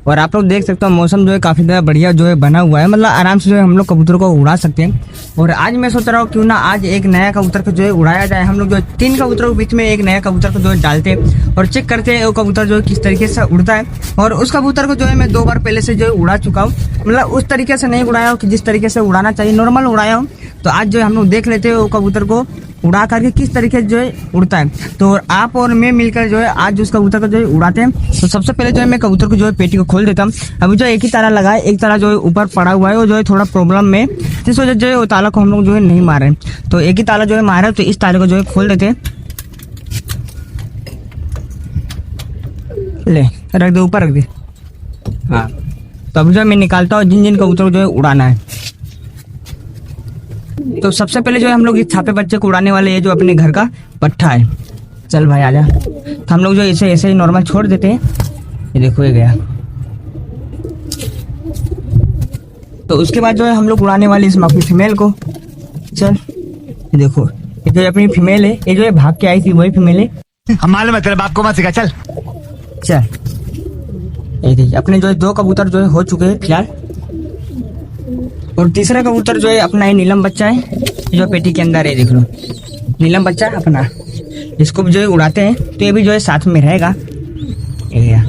और आप लोग देख सकते हो मौसम जो है काफ़ी ज़्यादा बढ़िया जो है बना हुआ है, मतलब आराम से जो है हम लोग कबूतर को उड़ा सकते हैं। और आज मैं सोच रहा हूँ क्यों ना आज एक नया कबूतर को जो है उड़ाया जाए। हम लोग जो है 3 कबूतरों के बीच में एक नया कबूतर को जो है डालते हैं और चेक करते हैं वो कबूतर जो है किस तरीके से उड़ता है। और उस कबूतर को जो है मैं 2 बार पहले से जो है उड़ा चुका हूँ, मतलब उस तरीके से नहीं उड़ाया हूँ कि जिस तरीके से उड़ाना चाहिए, नॉर्मल उड़ाया हूँ। तो आज जो है हम लोग देख लेते हैं वो कबूतर को उड़ा करके किस तरीके से जो है उड़ता है। तो आप और मैं मिलकर जो है आज उस कबूतर को जो है उड़ाते हैं। तो सबसे पहले जो है मैं कबूतर को जो है पेटी को खोल देता हूँ। अभी जो एक ही ताला लगा है, एक ताला जो है ऊपर पड़ा हुआ है, वो जो है थोड़ा प्रॉब्लम में, जिस वजह जो है वो ताला को हम लोग जो है नहीं मार रहे। तो एक ही ताला जो है मारा है, तो इस ताले को जो है खोल देते हैं। ले रख दे, ऊपर रख दे। हाँ, तो अभी जो है मैं निकालता हूँ जिन जिन कबूतर को जो है उड़ाना है। तो सबसे पहले जो है हम लोग इस छापे बच्चे को उड़ाने वाले हैं, जो अपने घर का पट्ठा है। चल भाई आजा। तो हम लोग जो इसे ऐसे ही नॉर्मल छोड़ देते हैं। ये देखो ये गया। तो उसके बाद जो है हम लोग उड़ाने वाले इस अपनी फीमेल को। चल ये देखो, ये जो अपनी फीमेल है, ये जो है भाग के आई थी वही फीमेल है। हम मालूम है, तेरे बाप को मत सिखा। चल चल ये देखिए, अपने जो है 2 कबूतर जो है हो चुके हैं फिलहाल। और तीसरा कबूतर जो है अपना ही नीलम बच्चा है, जो पेटी के अंदर है। देख लो नीलम बच्चा अपना, इसको भी जो है उड़ाते हैं तो ये भी जो है साथ में रहेगा। ये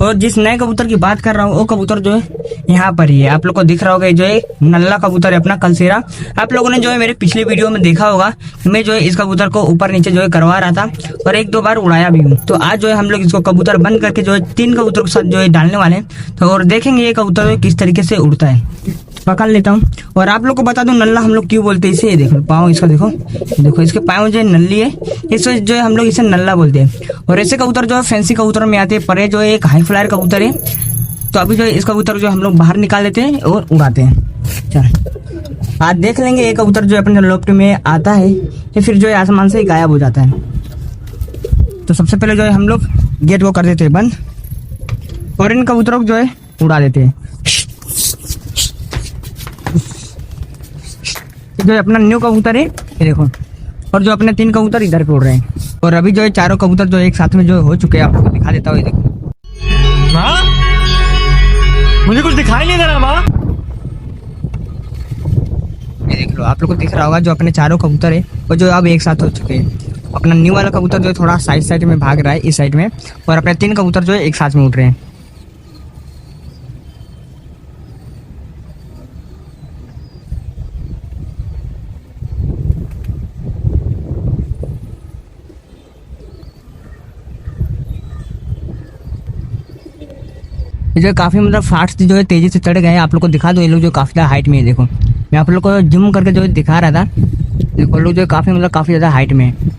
और जिस नए कबूतर की बात कर रहा हूँ वो कबूतर जो है यहाँ पर ही है। आप लोग को दिख रहा होगा, जो है नल्ला कबूतर है अपना कलसेरा। आप लोगों ने जो है मेरे पिछले वीडियो में देखा होगा, मैं जो है इस कबूतर को ऊपर नीचे जो है करवा रहा था और 1-2 बार उड़ाया भी हूँ। तो आज जो है हम लोग इसको कबूतर बंद करके जो है 3 कबूतर के साथ जो है डालने वाले हैं। तो और देखेंगे ये कबूतर किस तरीके से उड़ता है। पकड़ लेता हूँ। और आप लोग को बता दूं नल्ला हम लोग क्यों बोलते हैं इसे। ये देखो पाँव इसका, देखो देखो इसके पाँव जो है नल्ली है, इस वजह जो है हम लोग इसे नल्ला बोलते हैं। और ऐसे कबूतर जो है फैंसी कबूतर में आते हैं, पर ये जो है एक हाई फ्लायर कबूतर है। तो अभी जो है इस कबूतर जो हम लोग बाहर निकाल देते हैं और उड़ाते हैं। चल आज देख लेंगे ये कबूतर जो अपने लोफ्ट में आता है या फिर जो है आसमान से ही गायब हो जाता है। तो सबसे पहले जो है हम लोग गेट को कर देते हैं बंद और इन कबूतरों को जो है उड़ा देते हैं। जो अपना न्यू कबूतर है ये देखो, और जो अपने 3 कबूतर इधर पे उड़ रहे हैं। और अभी जो है 4 कबूतर जो एक साथ में जो हो चुके हैं, आपको दिखा देता हूँ। ये देखो माँ, मुझे कुछ दिखाई नहीं दे रहा माँ। ये देख लो, आप लोग को दिख रहा होगा जो अपने 4 कबूतर है वो जो अब एक साथ हो चुके हैं। अपना न्यू वाला कबूतर जो है थोड़ा साइड में भाग रहा है इस साइड में, और अपने 3 कबूतर जो है एक साथ में उड़ रहे हैं। ये जो काफी मतलब फास्ट जो है तेजी से चढ़ गए हैं। आप लोग को दिखा दो, ये लोग जो काफी ज्यादा हाइट में है। देखो मैं आप लोग को जूम करके जो है दिखा रहा था। देखो लोग जो काफी मतलब काफी ज्यादा हाइट में है।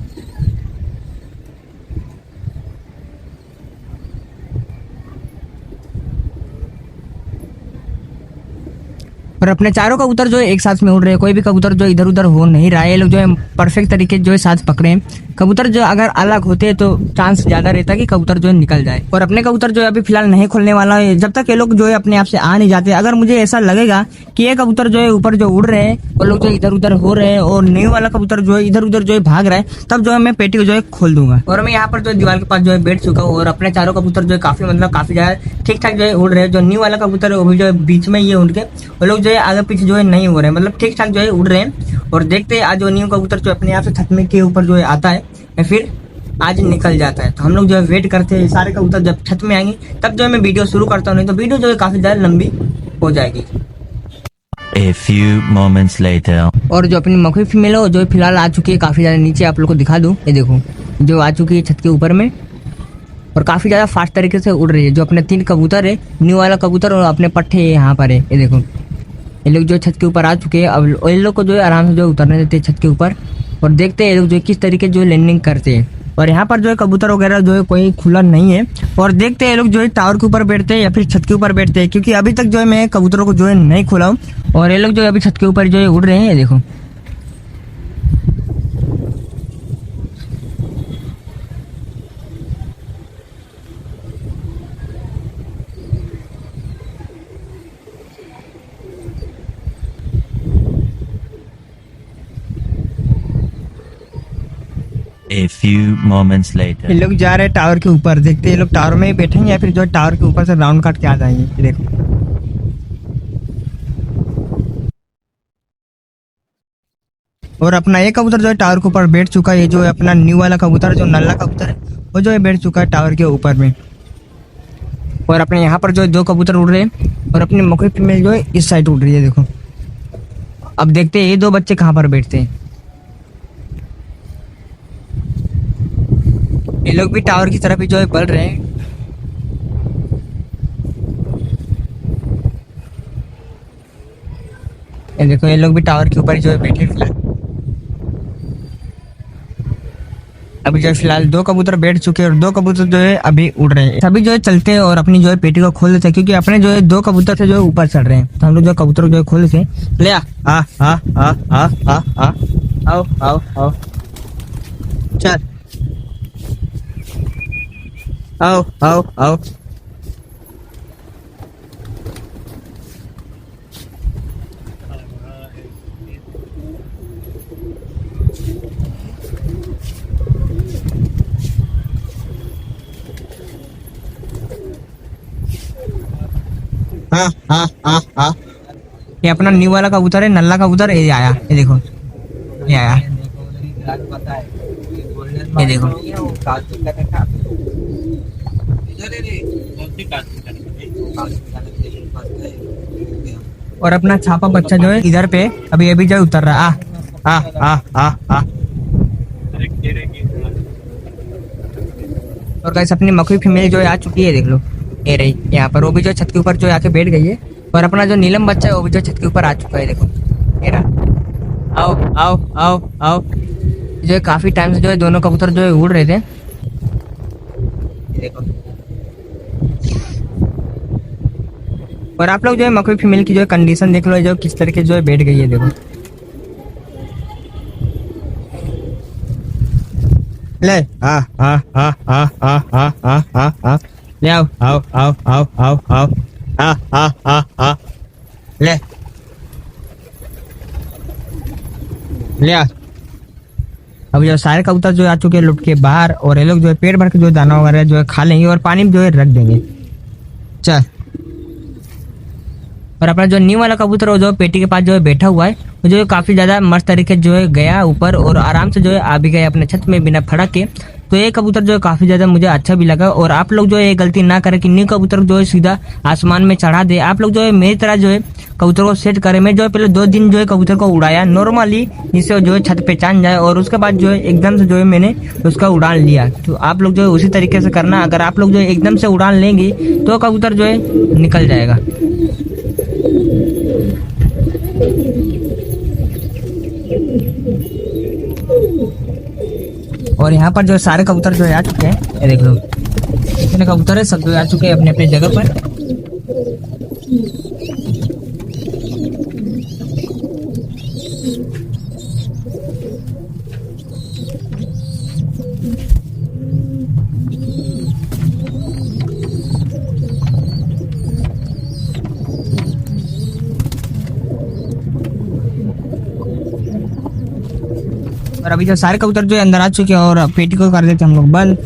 और अपने 4 कबूतर जो है एक साथ में उड़ रहे हैं, कोई भी कबूतर जो इधर उधर हो नहीं रहा है। ये लोग जो है परफेक्ट तरीके जो है साथ पकड़े हैं। कबूतर जो अगर अलग होते हैं तो चांस ज्यादा रहता है कि कबूतर जो है निकल जाए। और अपने कबूतर जो है अभी फिलहाल नहीं खोलने वाला है जब तक ये लोग जो है अपने आप से आ नहीं जाते। अगर मुझे ऐसा लगेगा कि ये कबूतर जो है ऊपर जो उड़ रहे हैं वो लोग जो इधर उधर हो रहे हैं और न्यू वाला कबूतर जो है इधर उधर जो है भाग रहा है, तब जो है मैं पेटी को जो है खोल दूंगा। और मैं यहाँ पर जो दीवार के पास जो है बैठ चुका हूँ और अपने 4 कबूतर जो है काफी मतलब काफी ज्यादा ठीक ठाक जो है उड़ रहे हैं। जो न्यू वाला कबूतर है वो भी जो है बीच में ये उड़ के, वो लोग जो है आगे पीछे जो है नहीं हो रहे हैं, मतलब ठीक ठाक जो है उड़ रहे हैं। और देखते हैं आज जो न्यू कबूतर जो अपने आप से छत में के ऊपर जो है आता है या फिर आज निकल जाता है। तो हम लोग जो है वेट करते हैं सारे कबूतर जब छत में आएंगे तब जो है मैं वीडियो शुरू करता हूँ, नहीं तो वीडियो जो है काफी ज्यादा लंबी हो जाएगी। A few moments later. और जो अपनी मखी फीमेल है वो जो फिलहाल आ चुकी है काफी ज्यादा नीचे। आप लोग को दिखा दूं, ये देखो जो आ चुकी है छत के ऊपर में और काफी ज्यादा फास्ट तरीके से उड़ रही है। जो अपने 3 कबूतर है, न्यू वाला कबूतर और अपने पट्टे यहाँ पर है। ये देखो ये लोग जो छत के ऊपर आ चुके हैं। अब ये लोग को जो है आराम से जो उतरने देते हैं छत के ऊपर और देखते हैं ये लोग जो किस तरीके जो लैंडिंग करते हैं। और यहाँ पर जो है कबूतर वगैरह जो है कोई खुला नहीं है। और देखते हैं ये लोग जो है टावर के ऊपर बैठते हैं या फिर छत के ऊपर बैठते हैं, क्योंकि अभी तक जो है मैं कबूतरों को जो है नहीं खोला हूँ। और ये लोग जो है अभी छत के ऊपर जो है उड़ रहे हैं। ये देखो A few moments later. ये लोग जा रहे हैं टावर के ऊपर, देखते हैं ये लोग टावर में ही बैठेंगे या फिर जो है टावर के ऊपर से राउंड काट के आ जाएंगे। ये देखो और अपना एक कबूतर जो है टावर के ऊपर बैठ चुका है। ये जो है अपना न्यू वाला कबूतर जो नल्ला कबूतर है वो जो है बैठ चुका है टावर के ऊपर में। और अपने यहाँ पर जो है 2 कबूतर उड़ रहे हैं और अपनी मकड़ी फीमेल जो है इस साइड उड़ रही है। देखो अब देखते हैं ये 2 बच्चे कहाँ पर बैठते हैं। ये लोग भी टावर की तरफ ही जो है बढ़ रहे हैं। ये देखो ये लोग भी टावर के ऊपर ही जो है बैठे फिलहाल। अभी जो है फिलहाल 2 कबूतर बैठ चुके हैं और 2 कबूतर जो है अभी उड़ रहे हैं। सभी जो है चलते हैं और अपनी जो है पेटी को खोल देते हैं, क्योंकि अपने जो है 2 कबूतर से जो है ऊपर चढ़ रहे हैं। तो हम लोग जो कबूतर जो है खोल देते हैं। ले आओ आओ आओ चल आओ आओ आओ। हाँ। ये अपना न्यू वाला कबूतर है, नल्ला कबूतर। ये आया, ये देखो ये आया, ये देखो। और अपना छापा बच्चा जो है इधर पे अभी अभी जो है उतर रहा है। आ। और गाइस अपनी मकड़ी फीमेल जो है आ चुकी है, देख लो ये रही यहाँ पर। वो भी जो छत के ऊपर जो आके बैठ गई है। और अपना जो नीलम बच्चा है वो भी जो छत के ऊपर आ चुका है, देखो ये रहा। आओ आओ आओ आओ। जो है काफी टाइम से जो है दोनों कबूतर जो है उड़ रहे थे, देखो। और आप लोग जो है मकड़ी फीमेल की जो है कंडीशन देख लो, जो किस तरीके जो है बैठ गई है, देखो। ले ले आओ आओ आओ आओ आओ आओ ले ले आ। अब जो सारे कबूतर जो आ चुके हैं लुट के बाहर, और ये लोग जो है पेट भर के जो दाना वगैरह जो है खा लेंगे और पानी में जो है रख देंगे। चल। और अपना जो न्यू वाला कबूतर वो जो पेटी के पास जो है बैठा हुआ है, वो जो है काफी ज्यादा मस्त तरीके जो है गया ऊपर और आराम से जो है आ भी गया अपने छत में बिना फड़क के। तो ये कबूतर जो है काफी ज्यादा मुझे अच्छा भी लगा। और आप लोग जो है ये गलती ना करें कि न्यू कबूतर जो है सीधा आसमान में चढ़ा दे। आप लोग जो है मेरी तरह जो है कबूतर को सेट करें। मैं जो है पहले 2 दिन जो है कबूतर को उड़ाया नॉर्मली, जिससे जो है छत पे चांद जाए, और उसके बाद जो है एकदम से जो है मैंने उसका उड़ान लिया। तो आप लोग जो है उसी तरीके से करना। अगर आप लोग जो है एकदम से उड़ान लेंगे तो कबूतर जो है निकल जाएगा। और यहाँ पर जो सारे कबूतर जो है आ चुके हैं, ये देख लो जितने कबूतर है सब जो आ चुके हैं अपने अपने जगह पर। और अभी जो सारे कबूतर जो है अंदर आ चुके हैं और पेटी को कर देते हैं हम लोग बंद।